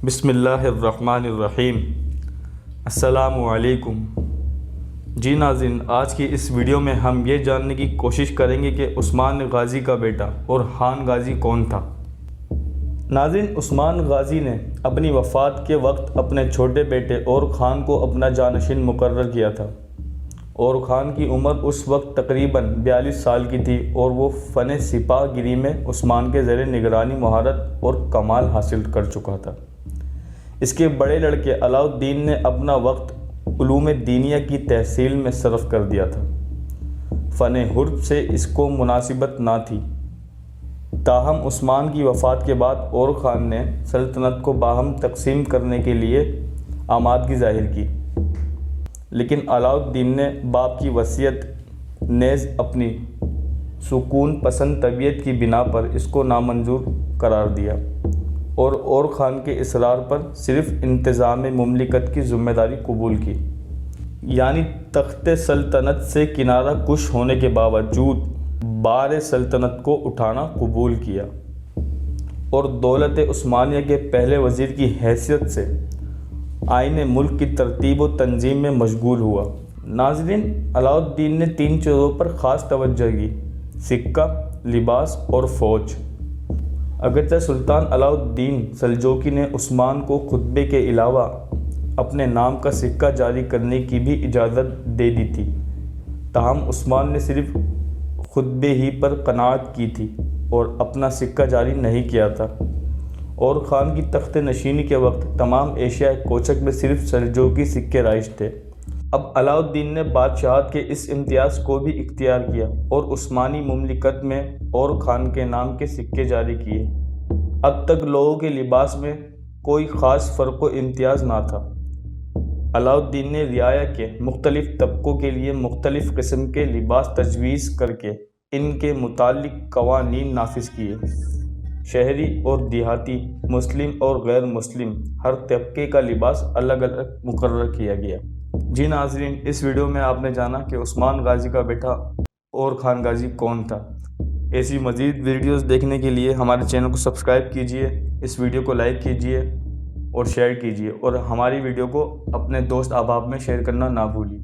بسم اللہ الرحمن الرحیم۔ السلام علیکم۔ جی ناظرین، آج کی اس ویڈیو میں ہم یہ جاننے کی کوشش کریں گے کہ عثمان غازی کا بیٹا اورخان غازی کون تھا۔ ناظرین، عثمان غازی نے اپنی وفات کے وقت اپنے چھوٹے بیٹے اورخان کو اپنا جانشین مقرر کیا تھا۔ اورخان کی عمر اس وقت تقریباً 42 سال کی تھی اور وہ فن سپاہ گیری میں عثمان کے زیر نگرانی مہارت اور کمال حاصل کر چکا تھا۔ اس کے بڑے لڑکے علاؤالدین نے اپنا وقت علوم دینیہ کی تحصیل میں صرف کر دیا تھا۔ فن حرب سے اس کو مناسبت نہ تھی، تاہم عثمان کی وفات کے بعد اورخان نے سلطنت کو باہم تقسیم کرنے کے لیے آمادگی ظاہر کی، لیکن علاؤالدین نے باپ کی وصیت نیز اپنی سکون پسند طبیعت کی بنا پر اس کو نامنظور قرار دیا اور اورخان کے اصرار پر صرف انتظام مملکت کی ذمہ داری قبول کی، یعنی تخت سلطنت سے کنارہ کش ہونے کے باوجود بار سلطنت کو اٹھانا قبول کیا اور دولت عثمانیہ کے پہلے وزیر کی حیثیت سے آئین ملک کی ترتیب و تنظیم میں مشغول ہوا۔ ناظرین، علاؤالدین نے 3 چیزوں پر خاص توجہ کی: سکہ، لباس اور فوج۔ اگرچہ سلطان علاؤالدین سلجوقی نے عثمان کو خطبے کے علاوہ اپنے نام کا سکہ جاری کرنے کی بھی اجازت دے دی تھی، تاہم عثمان نے صرف خطبے ہی پر قناعت کی تھی اور اپنا سکہ جاری نہیں کیا تھا۔ اورخان کی تخت نشینی کے وقت تمام ایشیا کوچک میں صرف سلجوقی سکے رائج تھے۔ اب علاؤالدین نے بادشاہت کے اس امتیاز کو بھی اختیار کیا اور عثمانی مملکت میں اورخان کے نام کے سکے جاری کیے۔ اب تک لوگوں کے لباس میں کوئی خاص فرق و امتیاز نہ تھا۔ علاؤالدین نے رعایا کے مختلف طبقوں کے لیے مختلف قسم کے لباس تجویز کر کے ان کے متعلق قوانین نافذ کیے۔ شہری اور دیہاتی، مسلم اور غیر مسلم، ہر طبقے کا لباس الگ الگ مقرر کیا گیا۔ جی ناظرین، اس ویڈیو میں آپ نے جانا کہ عثمان غازی کا بیٹا اورخان غازی کون تھا۔ ایسی مزید ویڈیوز دیکھنے کے لیے ہمارے چینل کو سبسکرائب کیجئے، اس ویڈیو کو لائک کیجئے اور شیئر کیجئے، اور ہماری ویڈیو کو اپنے دوست احباب میں شیئر کرنا نہ بھولیے۔